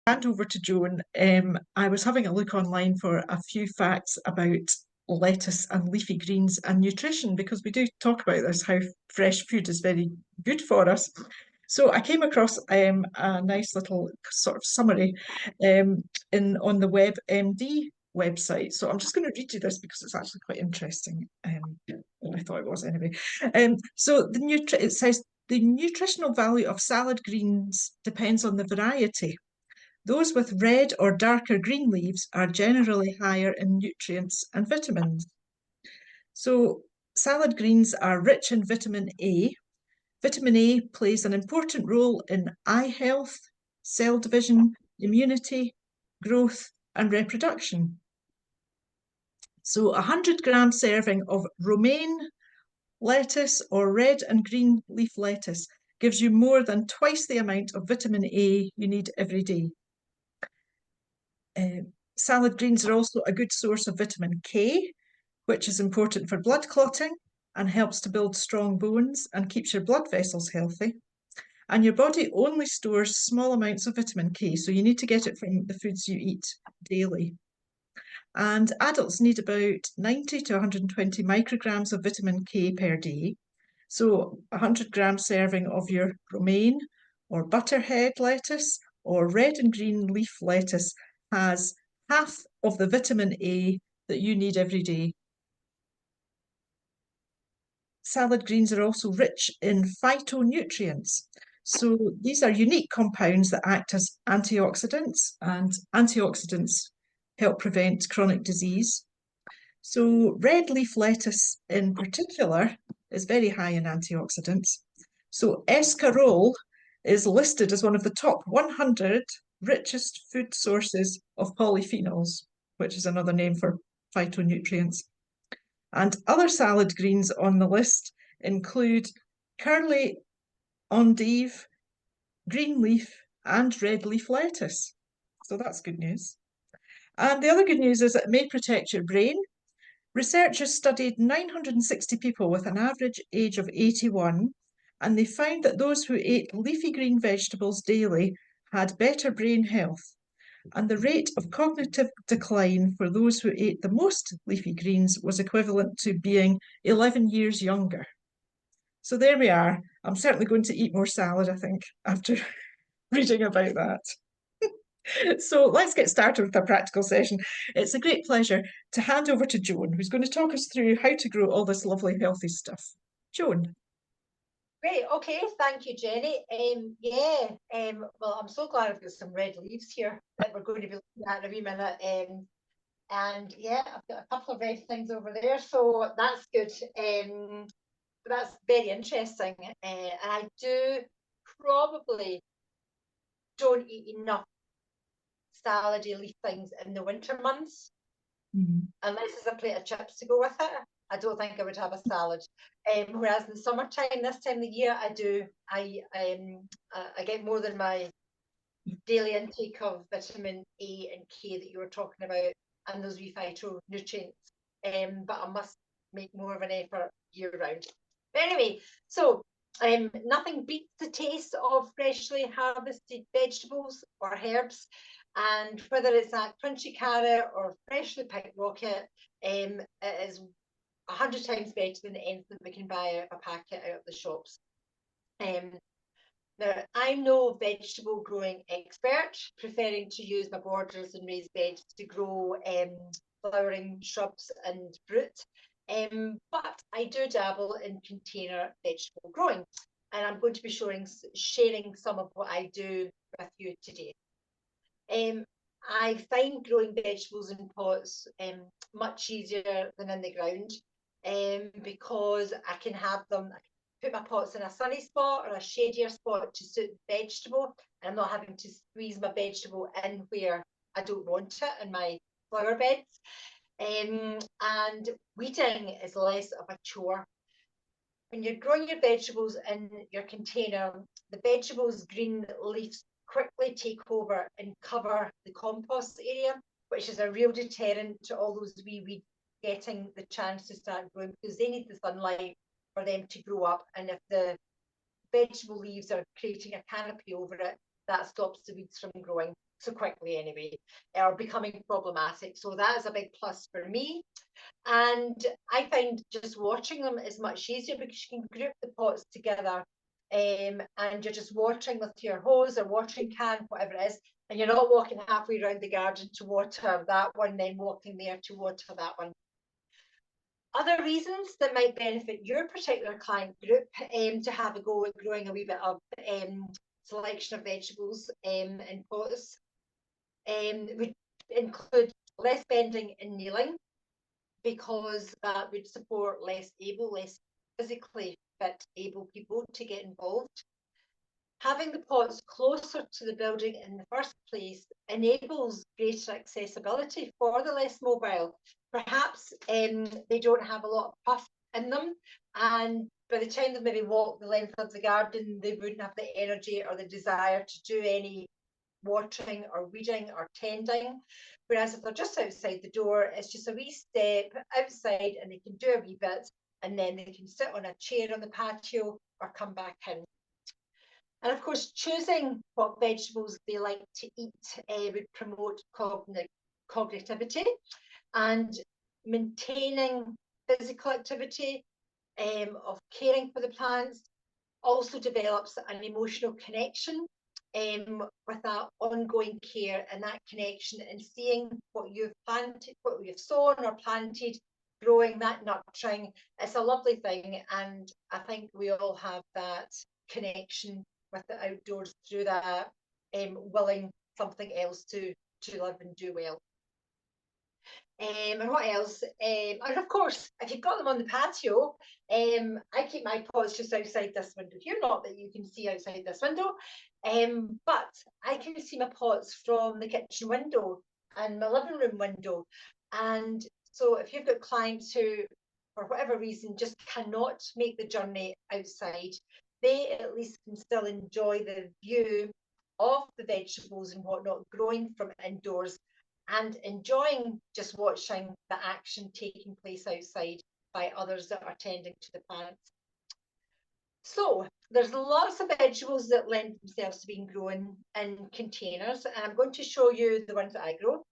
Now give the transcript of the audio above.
hand over to Joan. I was having a look online for a few facts about lettuce and leafy greens and nutrition because we do talk about this, how fresh food is very good for us. So I came across a nice little sort of summary in on the WebMD website. So I'm just going to read you this because it's actually quite interesting. Well, I thought it was anyway. So it says the nutritional value of salad greens depends on the variety. Those with red or darker green leaves are generally higher in nutrients and vitamins. So salad greens are rich in vitamin A. Vitamin A plays an important role in eye health, cell division, immunity, growth, and reproduction. So a 100-gram serving of romaine lettuce or red and green leaf lettuce gives you more than twice the amount of vitamin A you need every day. Salad greens are also a good source of vitamin K, which is important for blood clotting and helps to build strong bones and keeps your blood vessels healthy. And your body only stores small amounts of vitamin K, so you need to get it from the foods you eat daily. And adults need about 90 to 120 micrograms of vitamin K per day. So a 100-gram serving of your romaine or butterhead lettuce or red and green leaf lettuce has half of the vitamin A that you need every day. Salad greens are also rich in phytonutrients. So these are unique compounds that act as antioxidants, and antioxidants help prevent chronic disease. So red leaf lettuce in particular is very high in antioxidants. So escarole is listed as one of the top 100 richest food sources of polyphenols, which is another name for phytonutrients. And other salad greens on the list include curly endive, green leaf, and red leaf lettuce. So that's good news. And the other good news is it may protect your brain. Researchers studied 960 people with an average age of 81, and they found that those who ate leafy green vegetables daily had better brain health. And the rate of cognitive decline for those who ate the most leafy greens was equivalent to being 11 years younger. So there we are. I'm certainly going to eat more salad, I think, after reading about that. So let's get started with our practical session. It's a great pleasure to hand over to Joan, who's going to talk us through how to grow all this lovely, healthy stuff. Joan. Great. Okay. Thank you, Jenny. Well, I'm so glad I've got some red leaves here that we're going to be looking at in a wee minute. And yeah, I've got a couple of red things over there, so that's good. That's very interesting. And I do probably don't eat enough salady leaf things in the winter months, unless there's a plate of chips to go with it. I don't think I would have a salad. Whereas in the summertime, this time of the year, I do. I get more than my daily intake of vitamin A and K that you were talking about, and those wee phytonutrients. But I must make more of an effort year round. But anyway, so nothing beats the taste of freshly harvested vegetables or herbs. And whether it's that crunchy carrot or freshly picked rocket, it is 100 times better than anything we can buy a packet out of the shops. Now, I'm no vegetable growing expert, preferring to use my borders and raised beds to grow flowering shrubs and fruit. But I do dabble in container vegetable growing, and I'm going to be sharing some of what I do with you today. I find growing vegetables in pots much easier than in the ground because I can have them, I can put my pots in a sunny spot or a shadier spot to suit the vegetable, and I'm not having to squeeze my vegetable in where I don't want it in my flower beds. And weeding is less of a chore. When you're growing your vegetables in your container, the vegetables' green leaves quickly take over and cover the compost area, which is a real deterrent to all those wee weeds getting the chance to start growing, because they need the sunlight for them to grow up. And if the vegetable leaves are creating a canopy over it, that stops the weeds from growing. so quickly anyway, or becoming problematic. So that is a big plus for me. And I find just watching them is much easier because you can group the pots together, and you're just watering with your hose or watering can, whatever it is, and you're not walking halfway around the garden to water that one, then walking there to water that one. Other reasons that might benefit your particular client group, to have a go at growing a wee bit of selection of vegetables in pots, would include less bending and kneeling, because that would support less physically fit able people to get involved. Having the pots closer to the building in the first place enables greater accessibility for the less mobile. Perhaps they don't have a lot of puff in them, and by the time they maybe walk the length of the garden, they wouldn't have the energy or the desire to do any watering or weeding or tending. Whereas if they're just outside the door, it's just a wee step outside and they can do a wee bit, and then they can sit on a chair on the patio or come back in. And of course, choosing what vegetables they like to eat would promote cognitivity, and maintaining physical activity, of caring for the plants, also develops an emotional connection, with that ongoing care and that connection, and seeing what you've planted, what you've sown or planted, growing, that nurturing. It's a lovely thing, and I think we all have that connection with the outdoors through that, willing something else to live and do well. And what else? And of course, if you've got them on the patio, I keep my pots just outside this window here. Not that you can see outside this window, but I can see my pots from the kitchen window and my living room window. And so if you've got clients who, for whatever reason, just cannot make the journey outside, they at least can still enjoy the view of the vegetables and whatnot growing from indoors, and enjoying just watching the action taking place outside by others that are tending to the plants. So there's lots of vegetables that lend themselves to being grown in containers, and I'm going to show you the ones that I grow.